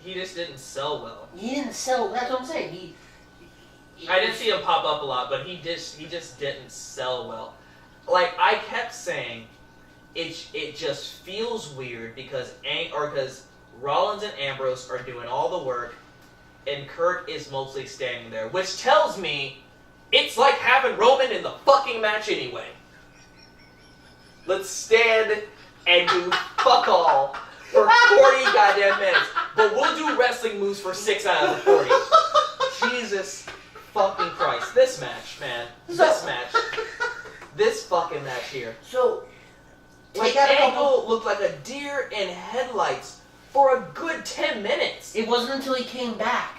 He just didn't sell well. He didn't sell. That's what I'm saying. I didn't see him pop up a lot, but he just didn't sell well. Like I kept saying, it just feels weird because Rollins and Ambrose are doing all the work, and Kurt is mostly standing there, which tells me it's like having Roman in the fucking match anyway. Let's stand and do fuck all for 40 goddamn minutes, but we'll do wrestling moves for 6 out of the 40. Jesus fucking Christ. This match, man. This fucking match here. So, like, Angle looked like a deer in headlights for a good 10 minutes. It wasn't until he came back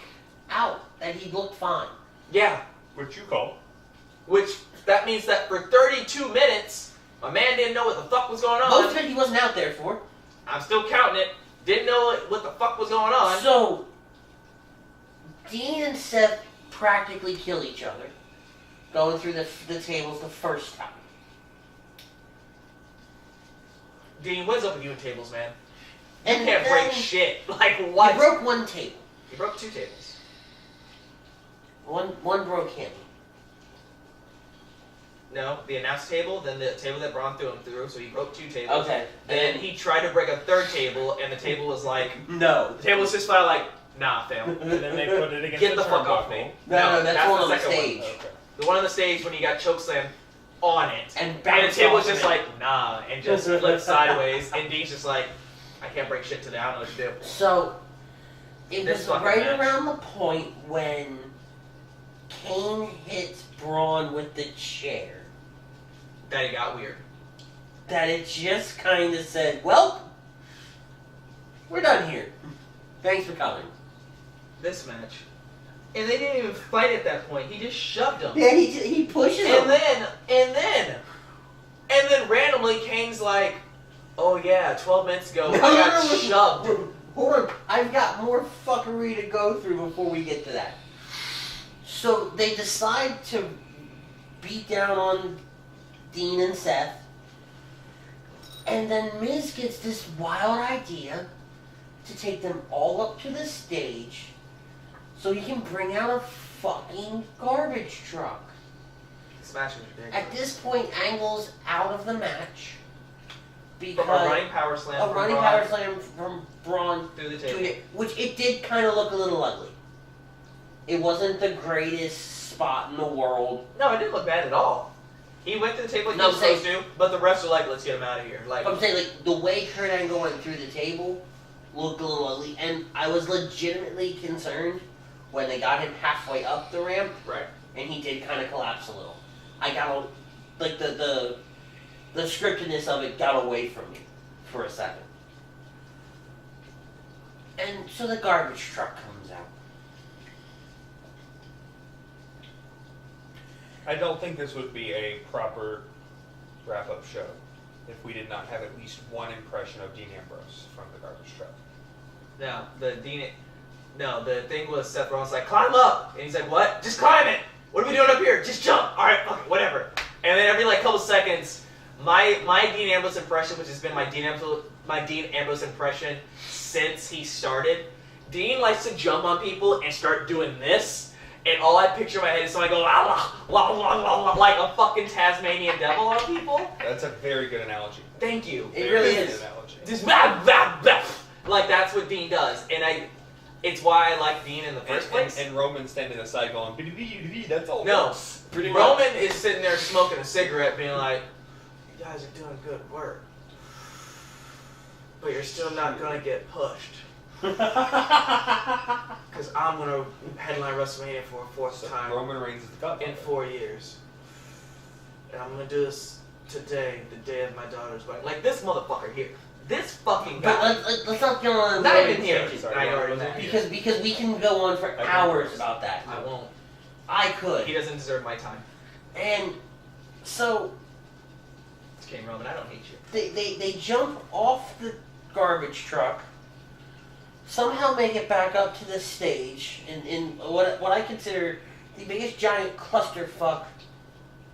out that he looked fine. Yeah. Which you call. Which, that means that for 32 minutes, my man didn't know what the fuck was going on. Most of it he wasn't out there for. I'm still counting it. Didn't know what the fuck was going on. So, Dean and Seth practically kill each other going through the tables the first time. Dean, what is up with you and tables, man? You And can't break shit. Like, what? He broke one table. He broke 2 tables. One broke him. No, the announce table, then the table that Braun threw him through, so he broke 2 tables. Okay. Then he tried to break a 3rd table, and the table was like... No. The table was just fine, like, nah, fam. And then they put it against Get the fuck off me. No, that's one on the second stage. one. Okay. The one on the stage when he got chokeslammed on it. And the table was off just it. like, nah, and just flipped sideways, and Dean's just like, I can't break shit today, I don't know what to do. So, it This was fucking right match. around the point when Kane hits Braun with the chair That he got weird. that it just kind of said, well, we're done here. Thanks for coming. This match. And they didn't even fight at that point, he just shoved him. Yeah, he pushes him. And then randomly Kane's like, oh yeah, 12 minutes ago I got shoved. Hold on, I've got more fuckery to go through before we get to that. So they decide to beat down on Dean and Seth, and then Miz gets this wild idea to take them all up to the stage so he can bring out a fucking garbage truck. This match was ridiculous. At this point, Angle's out of the match because From a running power slam a from running Braun power slam from Braun through the to table. it, which it did kind of look a little ugly. It wasn't the greatest spot in the world. No, it didn't look bad at all. He went to the table like No, he was supposed to, but the refs were like, let's get him out of here. Like, I'm saying, like, the way Kurt Angle went through the table looked a little ugly, and I was legitimately concerned when they got him halfway up the ramp, right. and he did kind of collapse a little. I got, like, the scriptedness of it got away from me for a second. And so the garbage truck comes out. I don't think this would be a proper wrap-up show if we did not have at least one impression of Dean Ambrose from the garbage truck. No, the thing was Seth Rollins like, climb up! And he's like, what? Just climb it! What are we doing up here? Just jump! Alright, fuck it, whatever. And then every, like, couple seconds, my Dean Ambrose impression, which has been my Dean Ambrose impression since he started, Dean likes to jump on people and start doing this, and all I picture in my head is somebody go, la, la, la, la, la, la, like a fucking Tasmanian devil on people. That's a very good analogy. Thank you. It really Very is. good analogy. Just blah, blah, blah. Like, that's what Dean does. And it's why I like Dean in the first place. And Roman standing aside going, "Biddy-biddy-biddy," that's all. No, Pretty Roman much. is sitting there smoking a cigarette being like, you guys are doing good work, but you're still not going to get pushed. Because I'm going to headline WrestleMania for a fourth time Roman Reigns is the godfather. in 4 years. And I'm going to do this today, the day of my daughter's wedding. Like, this motherfucker here. This fucking But guy. let's not get on Not the even here. Sorry, I Roman already wasn't know. here. because we can go on for Okay. hours about that. I won't. I could. He doesn't deserve my time. And so It's King Roman. I don't hate you. they jump off the garbage truck, somehow make it back up to the stage in what I consider the biggest giant clusterfuck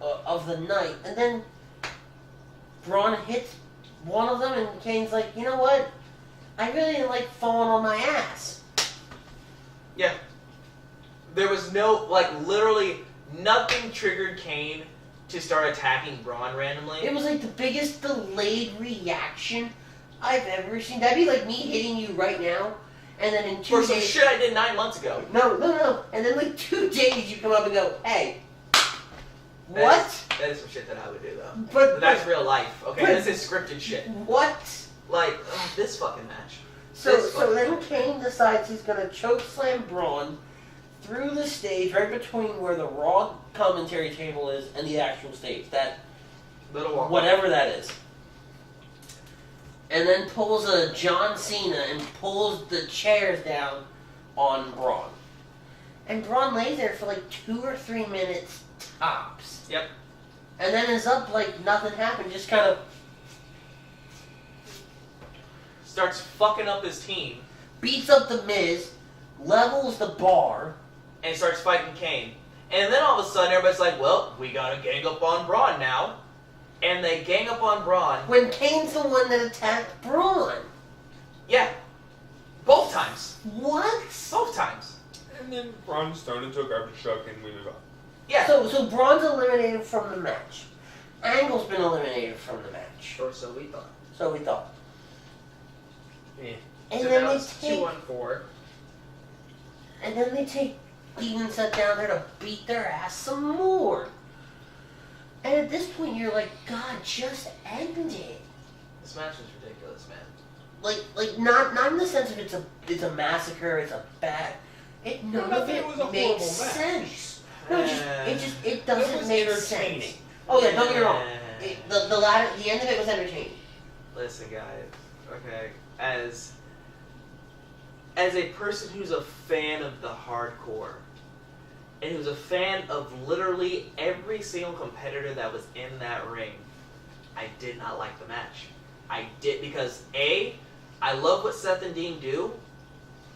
of the night, and then Braun hits one of them, and Kane's like, you know what? I really didn't like falling on my ass. Yeah. There was no, literally nothing triggered Kane to start attacking Braun randomly. It was like the biggest delayed reaction I've ever seen. That'd be like me hitting you right now, and then in 2 For days... some shit I did 9 months ago. No. And then like 2 days you come up and go, hey, what? That is some shit that I would do, though. But that's real life, okay? but- This is scripted shit. What? This fucking match. So then Kane decides he's gonna choke slam Braun through the stage, right between where the Raw commentary table is and the actual stage. That Little walk. whatever that is. And then pulls a John Cena and pulls the chairs down on Braun. And Braun lays there for like 2 or 3 minutes tops. Yep. And then is up like nothing happened, just kind of... Starts fucking up his team. beats up the Miz, levels the bar, and starts fighting Kane. And then all of a sudden everybody's like, well, we gotta gang up on Braun now. And they gang up on Braun. when Kane's the one that attacked Braun. Yeah. Both times. What? Both times. And then Braun's thrown into a garbage truck and we move on. Yeah. So Braun's eliminated from the match. Angle's been eliminated from the match. Or so we thought. So we thought. Yeah. And So then now they it's take 2-on-4. and then they take Dean and Seth down there to beat their ass some more. And at this point you're like, God, just end it. This match was ridiculous, man. Like not in the sense of it's a massacre, it's a bad. None of it was a makes horrible match. sense. No, it It doesn't was make entertaining. sense. Oh yeah, don't get me wrong. The end of it was entertaining. Listen, guys. Okay, as a person who's a fan of the hardcore, and who's a fan of literally every single competitor that was in that ring, I did not like the match. I did because A, I love what Seth and Dean do,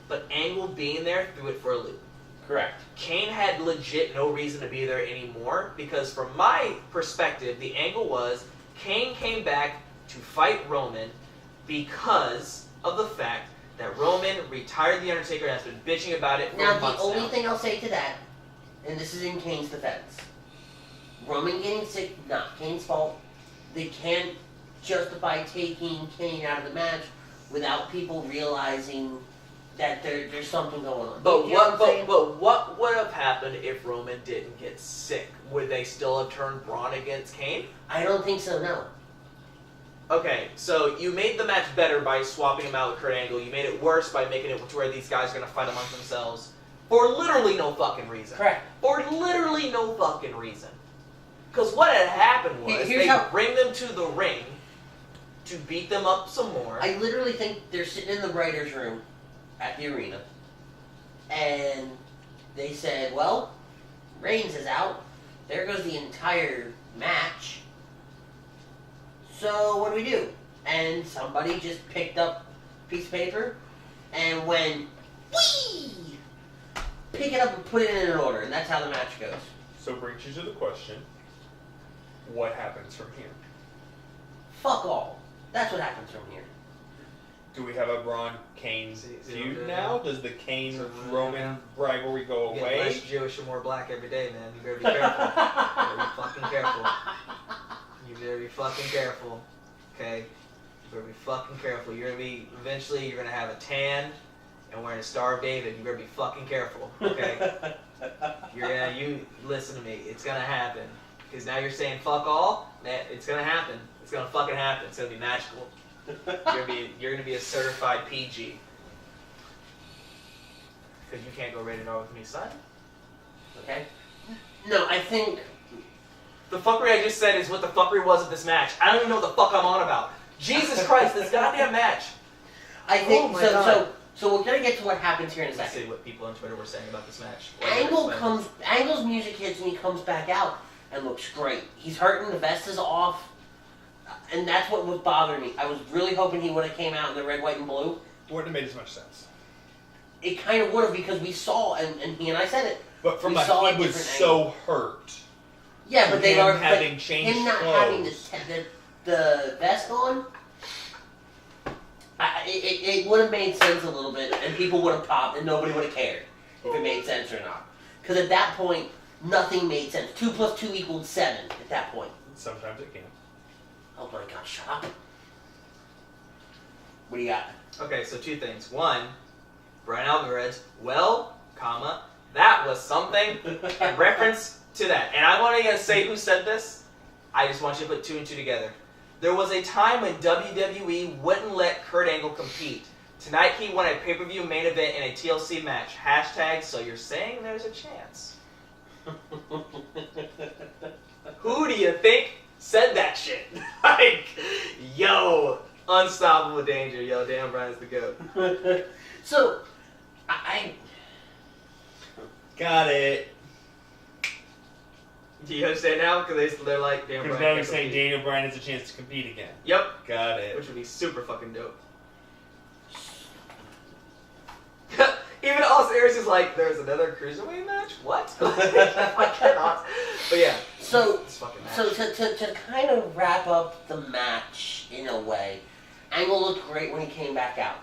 but Angle being there threw it for a loop. Correct. Kane had legit no reason to be there anymore because from my perspective, the angle was Kane came back to fight Roman because of the fact that Roman retired The Undertaker and has been bitching about it for Now the months only now. thing I'll say to that, and this is in Kane's defense, Roman getting sick, not Kane's fault. They can't justify taking Kane out of the match without people realizing that there's something going on. But You know I'm saying? what would have happened if Roman didn't get sick? Would they still have turned Braun against Kane? I don't think so, no. Okay, so you made the match better by swapping him out with Kurt Angle. You made it worse by making it to where these guys are going to fight amongst themselves for literally no fucking reason. Correct. For literally no fucking reason. Because what had happened was Here's they how- bring them to the ring to beat them up some more. I literally think they're sitting in the writer's room at the arena, and they said, well, Reigns is out. There goes the entire match. So what do we do? And somebody just picked up a piece of paper and went, whee! Pick it up and put it in an order, and that's how the match goes. So brings you to the question, what happens from here? Fuck all. That's what happens from here. Do we have a Braun-Kane feud so, now? Does the Kane-Roman yeah. rivalry go You get away? less Jewish and more black every day, man. You better be careful. You better be fucking careful. You better be fucking careful. Okay? You better be fucking careful. Eventually you're gonna have a tan and wearing a Star of David. You better be fucking careful. Okay? You listen to me. It's gonna happen. Because now you're saying fuck all, man, it's gonna happen. It's gonna fucking happen. It's gonna be magical. You're gonna be a certified PG. Because you can't go rated R with me, son. Okay? No, I think... The fuckery I just said is what the fuckery was of this match. I don't even know what the fuck I'm on about. Jesus Christ, this goddamn match. I think Oh my God. So we're gonna get to what happens here in a Let's second. see what people on Twitter were saying about this match. Angle's music hits and he comes back out and looks great. He's hurting, the vest is off, and that's what was bothering me. I was really hoping he would have came out in the red, white, and blue. Wouldn't have made as much sense. It kind of would have because we saw, and he and I said it. But from We saw a he was different so hurt. Yeah, but they Him are having but changed him not clothes. having the vest on. It would have made sense a little bit, and people would have popped, and nobody would have cared. if it made sense or not. Because at that point, nothing made sense. 2 + 2 = 7 at that point. Sometimes it can. Oh my god, shut up. What do you got? Okay, so 2 things. 1, Brian Alvarez, well, comma, that was something in reference to that. And I want to say who said this. I just want you to put 2 and 2 together. There was a time when WWE wouldn't let Kurt Angle compete. Tonight he won a pay-per-view main event in a TLC match. # so you're saying there's a chance. Who do you think said that shit? Like, yo, unstoppable danger. Yo, damn, Brian's the GOAT. So, I Got it. Do you understand now? Because they're like, damn, Because Brian. now can't he's saying compete. Daniel Bryan has a chance to compete again. Yep. Got it. Which would be super fucking dope. Even Austin Aries is like, there's another cruiserweight match? What? I cannot. But yeah. So, This fucking match. so to kind of wrap up the match in a way, Angle looked great when he came back out.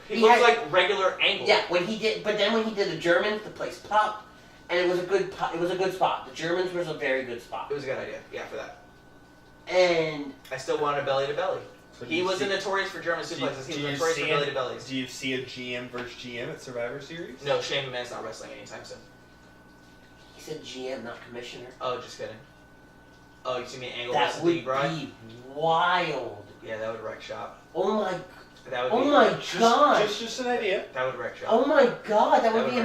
he looks like regular Angle. Yeah, when he did, but then when he did the Germans, the place popped, and it was a good spot. The Germans was a very good spot. It was a good idea. Yeah, for that. And I still wanted belly to belly. So do He you wasn't see- notorious for German do suplexes. He you was notorious see for him- belly to bellies. Do you see a GM versus GM at Survivor Series? No, Shane McMahon's not wrestling anytime soon. he said GM, not commissioner. Oh, just kidding. Oh, you see me Angle That versus would Lee Bryan? be wild. Yeah, that would wreck shop. Oh my, That would oh be, my god. Just an idea. That would wreck shop. Oh my god, that would That be would